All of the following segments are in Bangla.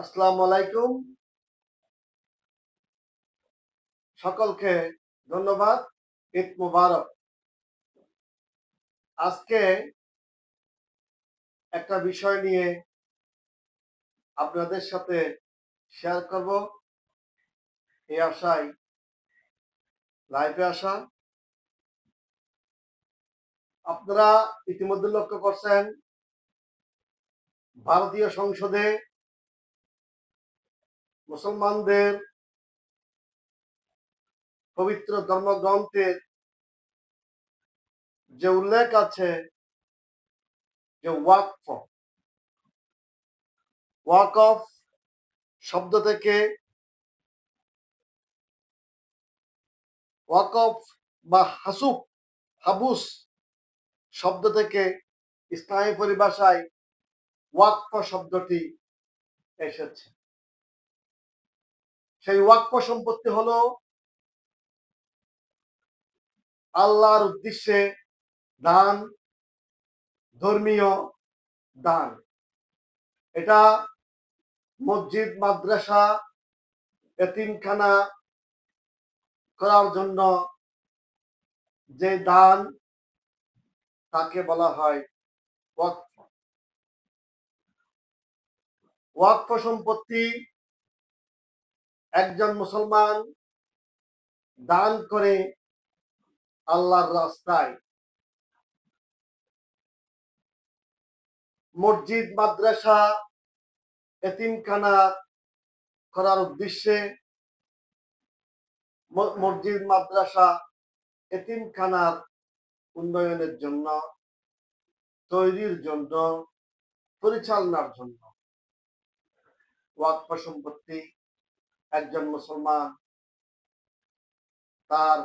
আসসালামু আলাইকুম। সকলকে ধন্যবাদ। ঈদ মুবারক। আজকে একটা বিষয় নিয়ে আপনাদের সাথে শেয়ার করব, এই আশায় লাইভে আসা। আপনারা ইতিমধ্যে লক্ষ্য করছেন, ভারতীয় সংসদে মুসলমানদের পবিত্র ধর্মগ্রন্থের যে উল্লেখ আছে যে ওয়াকফ শব্দ থেকে ওয়াকফ বা হাবুস শব্দ থেকে ইসলামী পরিভাষায় ওয়াকফ শব্দটি এসেছে। সেই ওয়াকফ সম্পত্তি হলো আল্লাহর উদ্দেশ্যে দান, ধর্মীয় দান। এটা মসজিদ, মাদ্রাসা, এতিমখানা করার জন্য যে দান, তাকে বলা হয় ওয়াকফ। ওয়াকফ সম্পত্তি একজন মুসলমান দান করে আল্লাহর রাস্তায়, মসজিদ, মাদ্রাসা, এতিমখানা করার উদ্দেশ্যে, মসজিদ, মাদ্রাসা, এতিমখানার উন্নয়নের জন্য, তৈরির জন্য, পরিচালনার জন্য ওয়াকফ সম্পত্তি একজন মুসলমান তার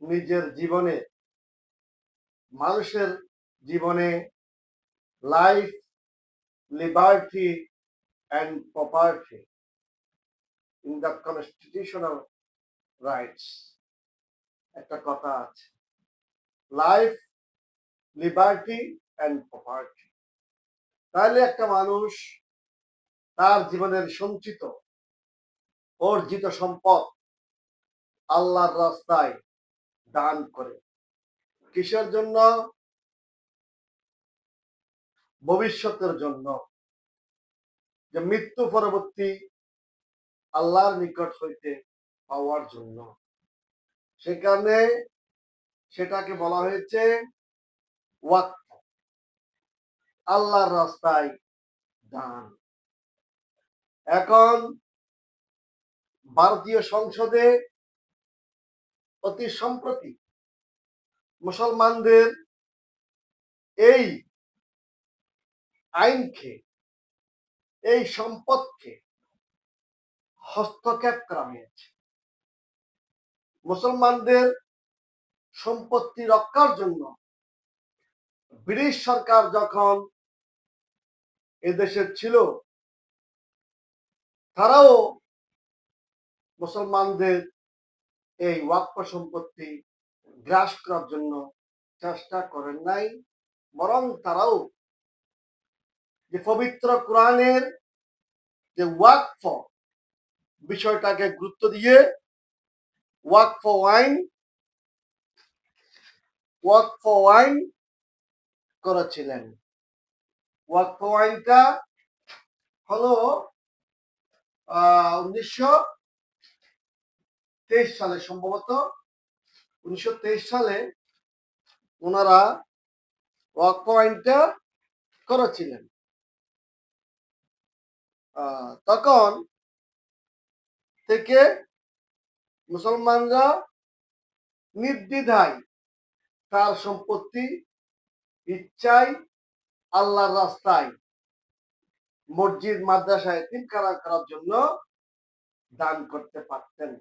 নিজের জীবনে, মানুষের জীবনে life, liberty and property in the constitutional rights, একটা কথা আছে, লাইফ, লিবার্টি অ্যান্ড প্রপার্টি। তাহলে একটা মানুষ তার জীবনের সঞ্চিত অর্জিত সম্পদ আল্লাহর রাস্তায় দান করে। কিসের জন্য? ভবিষ্যতের জন্য, যে মৃত্যু পরবর্তী আল্লাহর নিকট হইতে পাওয়ার জন্য। সেখানে সেটাকে বলা হয়েছে ওয়াকফ, আল্লাহর রাস্তায় দান। এখন ভারতীয় সংসদে অতি সম্প্রতি মুসলমানদের এই আইনকে, এই সম্পদকে হস্তক্ষেপ করা হয়েছে। মুসলমানদের সম্পত্তি রক্ষার জন্য ব্রিটিশ সরকার যখন এদেশে ছিল, তারাও মুসলমানদের এই ওয়াকফ সম্পত্তি গ্রাস করার জন্য চেষ্টা করেন নাই, বরং তারাও যে পবিত্র কোরআনের যে ওয়াকফ বিষয়টাকে গুরুত্ব দিয়ে ওয়াকফ আইন করেছিলেন। ওয়াকফ আইনটা হলো 1923 সালে, সম্ভবত 1923 সালে ওনারা ওয়াকফ আইনটা করেছিলেন। তখন থেকে মুসলমানরা নির্দ্বিধায় তার সম্পত্তি ইচ্ছায় আল্লাহর রাস্তায়, মসজিদ, মাদ্রাসায়, এতিমখানা করার জন্য দান করতে পারতেন।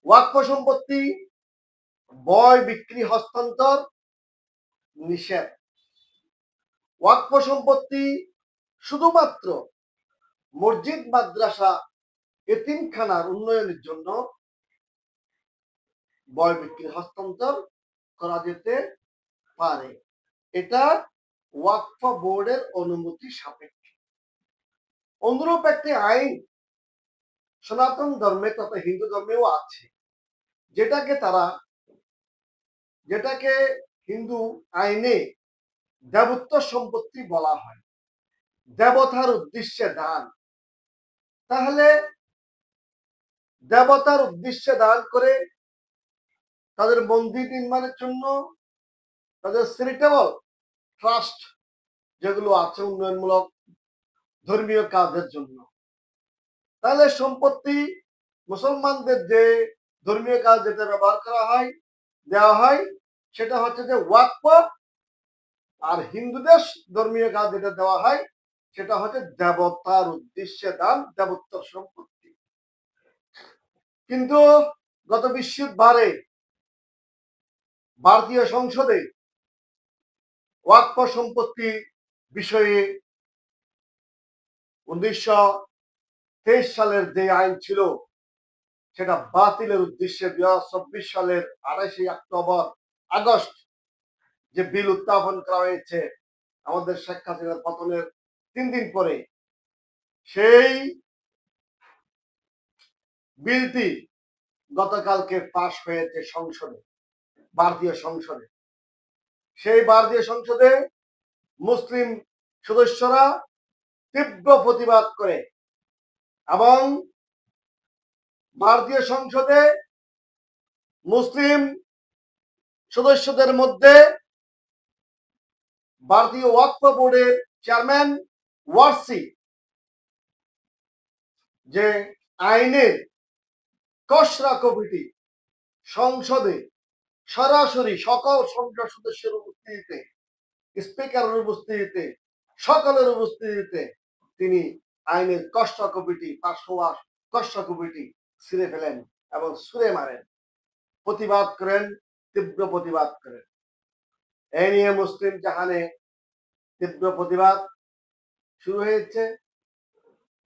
ওয়াকফ সম্পত্তি বয় বিক্রি, হস্তান্তর নিষেধ। ওয়াকফ সম্পত্তি শুধুমাত্র মসজিদ, মাদ্রাসা, এতিমখানার উন্নয়নের জন্য বয় বিক্রি, হস্তান্তর করা যেতে পারে। এটা ওয়াকফ বোর্ডের অনুমতি সাপেক্ষে। অনুরূপ একটি আইন সনাতন ধর্মে তথা হিন্দু ধর্মেও আছে, যেটাকে হিন্দু আইনে দেবত্ব সম্পত্তি বলা হয়, দেবতার উদ্দেশ্যে দান। তাহলে দেবতার উদ্দেশ্যে দান করে তাদের মন্দির নির্মাণের জন্য, তাদের চ্যারিটেবল ট্রাস্ট যেগুলো আছে উন্নয়নমূলক ধর্মীয় কাজের জন্য, তাহলে সম্পত্তি মুসলমানদের যে ধর্মীয় কাজ যেটা ব্যবহার করা হয়, দেওয়া হয়, সেটা হচ্ছে যে ওয়াকফ। আর হিন্দুদের ধর্মীয় কাজ যেটা দেওয়া হয় সেটা হচ্ছে দেবতার উদ্দেশ্যে দান, দেবত্বর সম্পত্তি। কিন্তু গত বৃহস্পতিবারে ভারতীয় সংসদে ওয়াকফ সম্পত্তি বিষয়ে 1923 সালের যে আইন ছিল সেটা বাতিলের উদ্দেশ্যে 2024 সালের 28 আগস্ট যে বিল উত্থাপন করা হয়েছে আমাদের শেখ হাসিনার পতনের 3 দিন পরে, সেই বিলটি গতকালকে পাশ হয়েছে সংসদে, ভারতীয় সংসদে। সেই ভারতীয় সংসদে মুসলিম সদস্যরা তীব্র প্রতিবাদ করে এবং ভারতীয় সংসদে মুসলিম সদস্যদের মধ্যে ভারতীয় ওয়াকফ বোর্ডের চেয়ারম্যান ওয়ারসি যে আইনের খসড়া কমিটি সংসদে সরাসরি সকল সংসদ সদস্যের উপস্থিতিতে, স্পিকারের উপস্থিতিতে, সকলের উপস্থিতিতে তিনি আইনের খসড়া কমিটি পাশ হওয়া খসড়া কমিটি ছিঁড়ে ফেলেন এবং ছুঁড়ে মারেন, প্রতিবাদ করেন, তীব্র প্রতিবাদ করেন। এই নিয়ে মুসলিম জাহানে তীব্র প্রতিবাদ শুরু হয়েছে।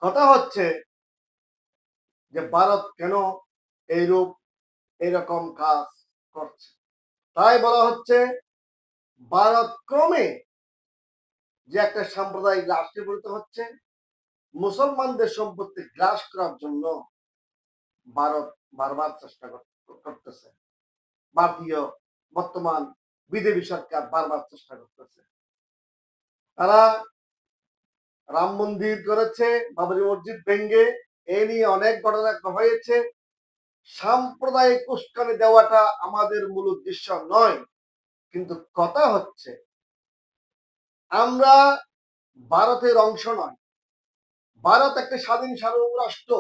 কথা হচ্ছে যে ভারত কেন এইরকম কাজ করছে। তাই বলা হচ্ছে ভারত ক্রমে যে একটা সাম্প্রদায়িক রাষ্ট্রে পরিণত হচ্ছে, মুসলমানদের সম্পত্তি গ্রাস করার জন্য ভারত বারবার চেষ্টা করতেছে। ভারতীয় বর্তমান বিজেপি সরকার বারবার চেষ্টা করতেছে। তারা রাম মন্দির করেছে, বাবরি মসজিদ ভেঙ্গে, এই নিয়ে অনেক ঘটনা হয়েছে। সাম্প্রদায়িক উস্কানি দেওয়াটা আমাদের মূল উদ্দেশ্য নয়, কিন্তু কথা হচ্ছে আমরা ভারতের অংশ নয়। ভারত একটা স্বাধীন সার্বভৌম রাষ্ট্র।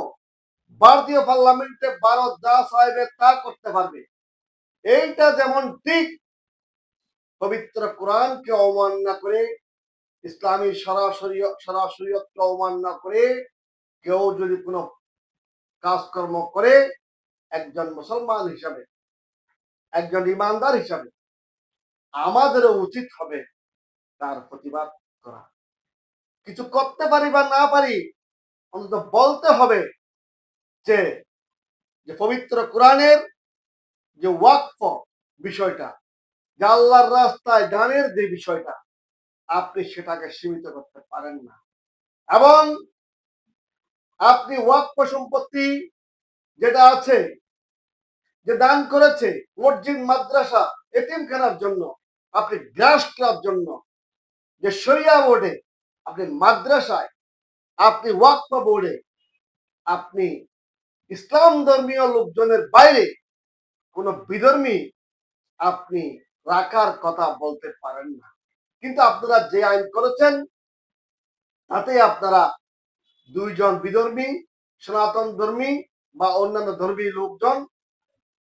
ভারতীয় পার্লামেন্টে ভারত যা চাইবে তা করতে পারবে। এইটা যেমন ঠিক পবিত্র কোরআনকে অবমাননা করে, ইসলামী সরাসরিয়তকে অবমাননা করে কেউ যদি কোনো কাজকর্ম করে, একজন মুসলমান হিসাবে, একজন ইমানদার হিসাবে আমাদেরও উচিত হবে তার প্রতিবাদ করা। কিছু করতে পারি বা না পারি, অন্তত বলতে হবে যে পবিত্র কোরআনের যে ওয়াকফ বিষয়টা, যে আল্লাহর রাস্তায় দানের যে বিষয়টা, আপনি সেটাকে সীমিত করতে পারেন না। এবং আপনি ওয়াকফ সম্পত্তি যেটা আছে, যে দান করেছে মসজিদ, মাদ্রাসা, এতিমখানার জন্য, আপনি গ্রাস করার জন্য, যে শরিয়া বোর্ডে, আপনি মাদ্রাসায়, আপনি ওয়াকফ বোর্ডে, আপনি ইসলাম ধর্মীয় লোকজনের বাইরে কোন বিধর্মী আপনি রাখার কথা বলতে পারেন না। কিন্তু আপনারা যে আইন করেছেন তাতে আপনারা 2 জন বিধর্মী, সনাতন ধর্মী বা অন্যান্য ধর্মী লোকজন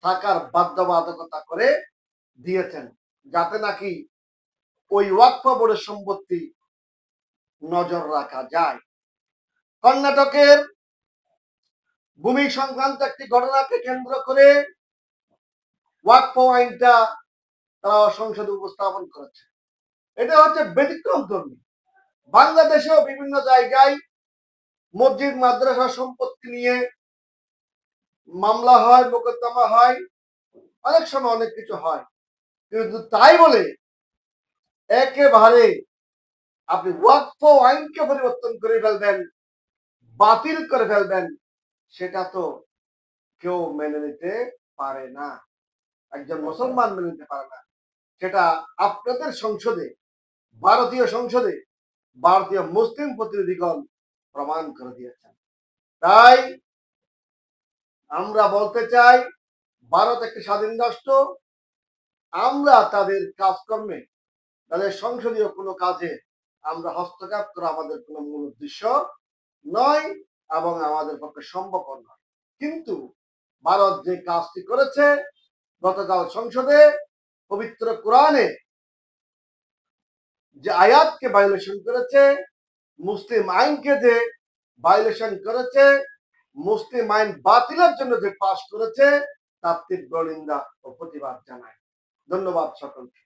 থাকার বাধ্যবাধকতা করে দিয়েছেন, যাতে নাকি ওই ওয়াকফ বোর্ডের সম্পত্তি নজর রাখা যায়। কর্ণাটকের ভূমি সংক্রান্ত একটি ঘটনাকে কেন্দ্র করে ওয়াকফ আইনটা তারা সংসদে উপস্থাপন করেছে। এটা হচ্ছে ব্যতিক্রম ধর্মী। বাংলাদেশেও বিভিন্ন জায়গায় মসজিদ, মাদ্রাসা সম্পত্তি নিয়ে মামলা হয়, মোকদ্দমা হয়, অনেক সময় অনেক কিছু হয়। কিন্তু তাই বলে একেবারে আপনি ওয়াকফ আইনকে পরিবর্তন করে ফেলবেন, বাতিল করে ফেলবেন, সেটা তো কেউ মেনে নিতে পারে না, একজন মুসলমান মেনে নিতে পারে না। সেটা আপনাদের সংসদে, ভারতীয় সংসদে ভারতীয় মুসলিম প্রতিনিধিগণ প্রমাণ করে দিয়েছেন। তাই আমরা বলতে চাই, ভারত একটি স্বাধীন রাষ্ট্র, আমরা তাদের কাজকর্মে, তাদের সংসদীয় কোনো কাজে আমরা হস্তক্ষেপ করা আমাদের কোনো মূল উদ্দেশ্য নয় এবং আমাদের পক্ষে সম্ভব নয়। কিন্তু ভারত যে কাজটি করেছে গতকাল সংসদে, পবিত্র কোরআনে যে আয়াতকে ভায়োলেশন করেছে, মুসলিম আইনকে যে ভায়োলেশন করেছে, মুসলিম আইন বাতিলের জন্য যে পাশ করেছে, তার তীব্র নিন্দা ও প্রতিবাদ জানায়। ধন্যবাদ সকলকে।